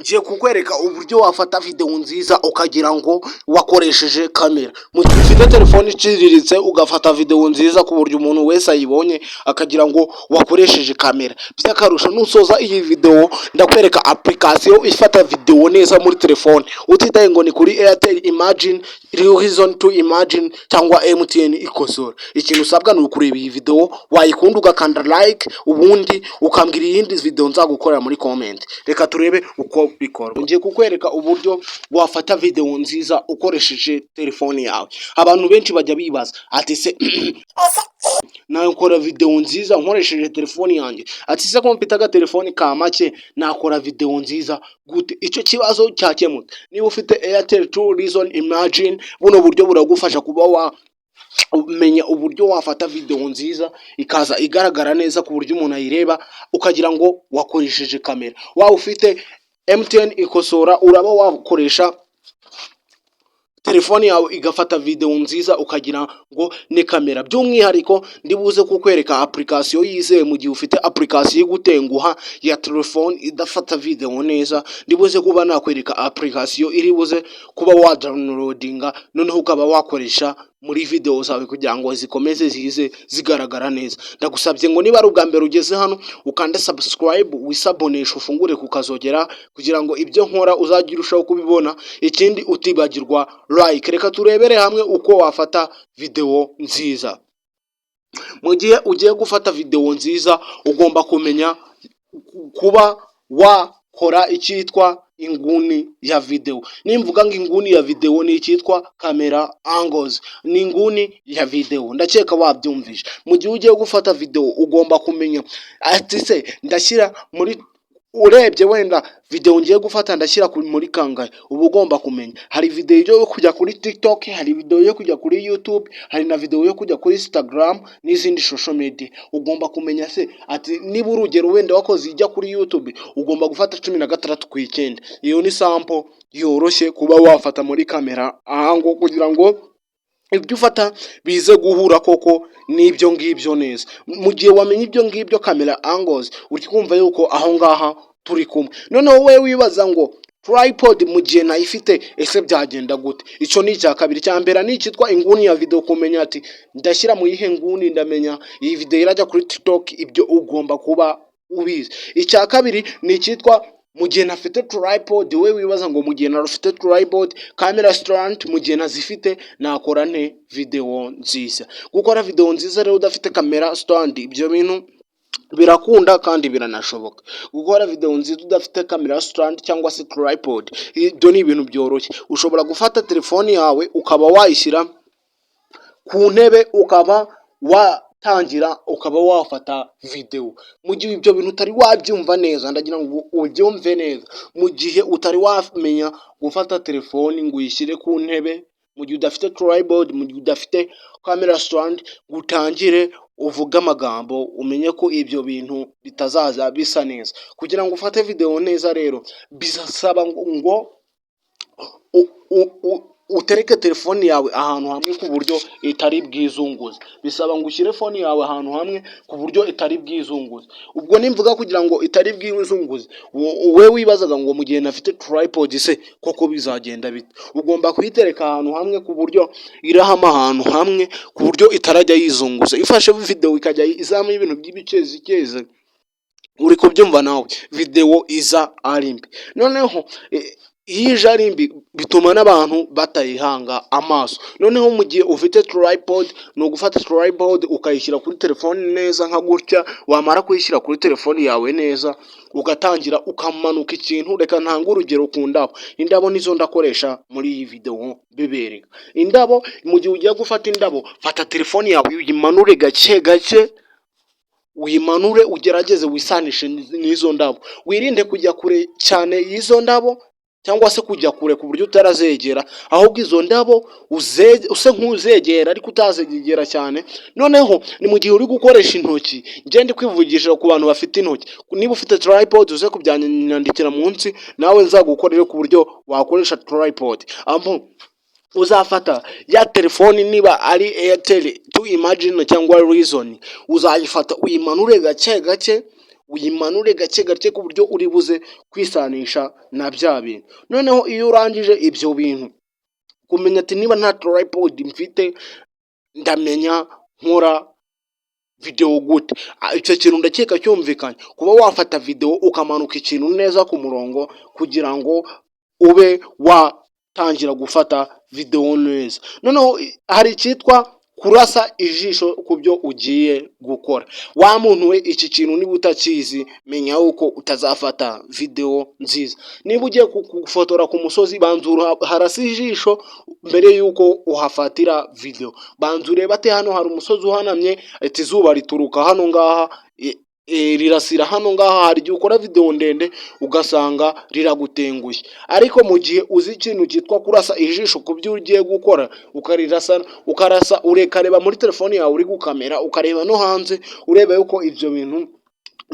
Ngiye kukwereka uburyo wafata video nziza ukagira ngo wakoresheje kamera. Mu gihe ufite telefone iciriritse ugafata video nziza ku buryo umuntu wese ayibonye akagira ngo wakoresheje kamera. By'akarusho nusoza iyi video ndakwereka application ifata video neza muri telefone. Utitaye ngo ni kuri Airtel Imagine, Reason to Imagine cyangwa MTN ikosora. Ikintu usabwa ni ukureba iyi video, wayikunda ugakanda like, ubundi ukambwira iyindi video nzagukorera muri comment. Reka turebe uko bikorwa. Ngiye kukwereka uburyo wafata video nziza ukoresheje telefone yawe. Abantu benshi bajya bibaza ati se nakora video nziza nkoresheje telefone yanjye, ati se ko mfite telefone ka make nakora video nziza gute? Icyo kibazo cyakemutse. Niba ufite Airtel to Reason Imagine, buno buryo buragufasha kuba umenya uburyo wafata video nziza ikaza igaragara neza ku buryo umuntu ayireba ukagira ngo wakoresheje kamera. Waba ufite MTN ikosora, uraba wakoresha telefone yawe igafata video nziza ukagira ngo ni kamera. By'umwihariko ndibuze kukwereka application yizewe mu gihe ufite application igutenguha ya telefone idafata video neza. Ndibuze kuba nakwereka application iribuze kuba wa downloadinga noneho ukaba wakoresha muri video zawe kugira ngo zikomeze zize zigaragara neza. Ndagusabye ngo niba ari ubwa mbere ugeze hano ukande subscribe, wisabonesha, ufungure kukazogera kugira ngo ibyo nkora uzagira ushaho kubibona. Ikindi utibagirwa like. Reka turebere hamwe uko wafata video nziza. Mu gihe ugiye gufata video nziza ugomba kumenya kuba wakora icyitwa inguni ya video. Nimvuga ngo inguni ya video ni icyitwa camera angles, ni inguni ya video. Ndakeka wabyumvise. Mu gihe ugiye gufata video ugomba kumenya ati se ndashyira muri, urebye wenda video ngiye gufata ndashyira muri kangahe. Uba ugomba kumenya hari video yo kujya kuri TikTok, hari video yo kujya kuri YouTube, hari na video yo kujya kuri Instagram n'izindi social media. Ugomba kumenya se ati niba urugero wenda wakoze ijya kuri YouTube ugomba gufata 16 ku 9. Iyo ni sample yoroshye kuba wafata muri kamera ahango kugira ngo ibyo ufata bize guhura koko n'ibyo ngibyo neza. Mu gihe wamenye ibyo ngibyo camera angles uri kumva yuko aho ngaha turi kumwe. Noneho wowe wibaza ngo tripod mu gihe nayifite ese byagenda gute? Icyo ni icya kabiri. Cya mbere ni icyitwa inguni ya video, kumenya ati ndashyira mu yihe nguni, ndamenya iyi video irajya kuri TikTok. Ibyo ugomba kuba ubizi. Icya kabiri ni icyitwa mu gihe nafite tripod. We wibaza ngo mu gihe narufite tripod, camera stand mu gihe nazifite nakora nte video nziza. Gukora video nziza rero udafite camera stand ibyo bintu birakunda kandi biranashoboka. Gukora video nziza udafite camera stand cyangwa se tripod ibyo ni ibintu byoroshye. Ushobora gufata telefone yawe ukaba wayishyira ku ntebe ukaba watangira ukaba wafata video. Mu gihe ibyo bintu utari wabyumva neza, ndagira ngo ubyumve neza. Mu gihe utari wamenya gufata telefone ngo uyishyire ku ntebe, mu gihe udafite tripod, mu gihe udafite camera stand, gutangire uvuga amagambo umenye ko ibyo bintu bitazaza bisa neza. Kugira ngo ufate video neza rero bizasaba ngo utereke telefone yawe ahantu hamwe ku buryo itari bwizunguze. Bisaba ngo ushyire phone yawe ahantu hamwe ku buryo itari bwizunguze. Ubwo nimvuga kugira ngo itari bwizunguze, we wibazaga ngo mu gihe nafite tripod se koko bizagenda bite? Ugomba kuyitereka ahantu hamwe ku buryo irahama ahantu hamwe ku buryo itarajya yizunguza. Ifashe video ikajya izamo ibintu by'ibicezi uri kubyumva nawe, video iza ari mbi. Noneho ije ari mbi bituma n'abantu batayihanga amaso. Noneho mu gihe ufite tripod ni ugufata tripod ukayishyira kuri telefone neza nka gutya. Wamara kuyishyira kuri telefone yawe neza ugatangira ukamanuka ikintu. Reka ntanga urugero ku ndabo. Indabo nizo ndakoresha muri iyi video bibereka. Indabo mu gihe ugiye gufata indabo, fata telefone yawe uyimanure gake gake, uyimanure ugerageze wisanishe n'izo ndabo. Wirinde kujya kure cyane y'izo ndabo cyangwa se kujya kure ku buryo utarazegera, ahubwo izo ndabo use nk'uzegera ariko utazegera cyane. Noneho ni mu gihe uri gukoresha intoki, ngende kwivugisha ku bantu bafite intoki. Niba ufite tripod uze kubyandikira munsi nawe nzagukorere ku buryo wakoresha tripod. Uzafata ya telefone niba ari Airtel to Imagine cyangwa Reason, uzayifata uyimanure gake gake uyimanure gake gake ku buryo uri buze kwisanisha na bya bintu. Noneho iyo urangije ibyo bintu kumenya ati niba nta tripod mfite ndamenya nkora video gute. Icyo kintu ndakeka cyumvikanye, kuba wafata video ukamanuka ikintu neza ku murongo kugira ngo ube watangira gufata video neza. Noneho hari icyitwa kurasa ijisho ku byo ugiye gukora. Wa muntu we iki kintu niba utakizi menya yuko utazafata video nziza. Niba ugiye gufotora ku musozi banzura harasa ijisho mbere yuko uhafatira video. Banzure bate hano hari umusozi uhanamye ati izuba rituruka hano ngaha rirasira hano ngaha, hari igihe ukora video ndende ugasanga riragutengushye. Ariko mu gihe uzi ikintu cyitwa kurasa ijisho ku byo ugiye gukora ukarasa urekareba muri telefone yawe uri gukamera ukareba no hanze ureba yuko ibyo bintu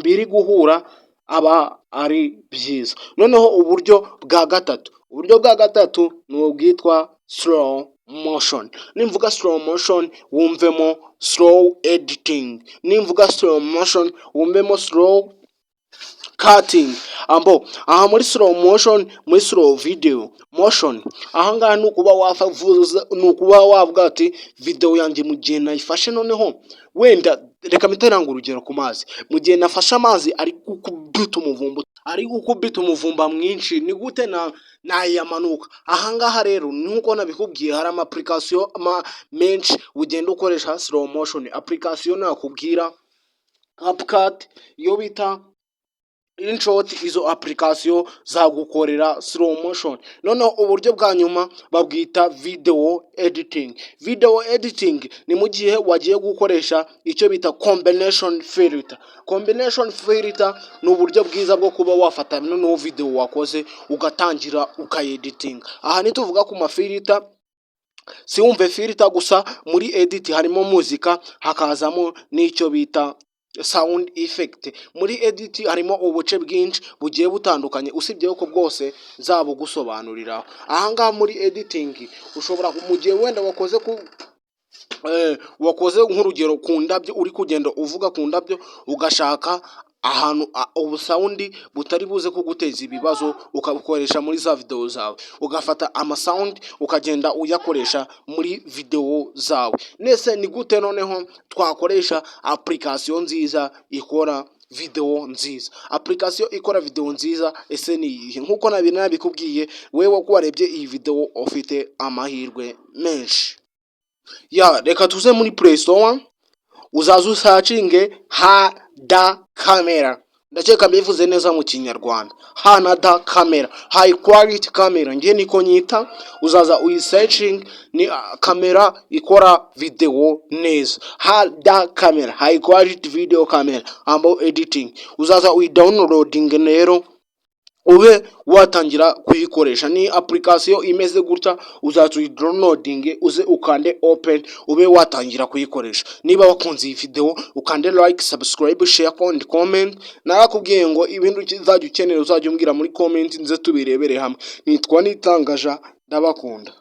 biri guhura aba ari byiza. Noneho uburyo bwa gatatu ni ubwitwa slow motion. Nimvuga slow motion wumvemo slow editing, nimvuga slow motion wumvemo slow cutting. Aha muri slow motion, muri slow video motion, aha ngaha nukuba wavuga ati video yanjye mu gihe nayifashe, noneho wenda reka miteranga urugero ku mazi, mu gihe nafashe amazi ari gukubita umuvumba mwinshi, ni gute nayamanuka. Aha ngaha rero nuko nabikubwiye hari ama application menshi ugenda ukoresha slow motion. Application nakubwira CapCut, iyo bita InShot, izo application zagukorera slow motion. Noneho uburyo bwa nyuma babwita video editing. Video editing ni mu gihe wagiye gukoresha icyo bita combination filter. Combination filter ni uburyo bwiza bwo kuba wafata no video wakoze ugatangira ukayediting. Aha nituvuga ku mafilter, si wumve filter gusa, muri edit harimo muzika, hakazamo n'icyo bita sound effect. Muri edit harimo ubuce bwinshi bugiye butandukanye, usibye yuko bwose zabo gusobanurira. Aha ngaha muri editing ushobora mu gihe wenda wakoze nk'urugero ku ndabyo, uri kugenda uvuga ku ndabyo ugashaka ahantu ubusawundi butari buze kuguteza ibibazo ukabukoresha muri za video zawe, ugafata amasound ukagenda uyakoresha muri video zawe. Nese ni gute noneho twakoresha application nziza ikora video nziza? Application ikora video nziza ese ni iyihe? Nkuko nabikubwiye, wewe ko warebye iyi video ufite amahirwe menshi. Reka tuze muri Play Store, uzaza usacinge HADA camera. Ndakeka mbivuze neza mu Kinyarwanda. HADA camera, high quality camera, ngiye niko nyita. Uzaza uyisearching, ni kamera ikora video neza. HADA camera, high quality video camera editing. Uzaza uyidownloading rero ube watangira kuyikoresha. Ni application imeze gutya, uzaza uyidownloading uze ukande open ube watangira kuyikoresha. Niba wakunze iyi video ukande like, subscribe, share and comment. Narakubwiye ngo ibintu uzajya ukenera uzajya umbwira muri comment nze tubirebere hamwe. Nitwa Nitangaja, ndabakunda.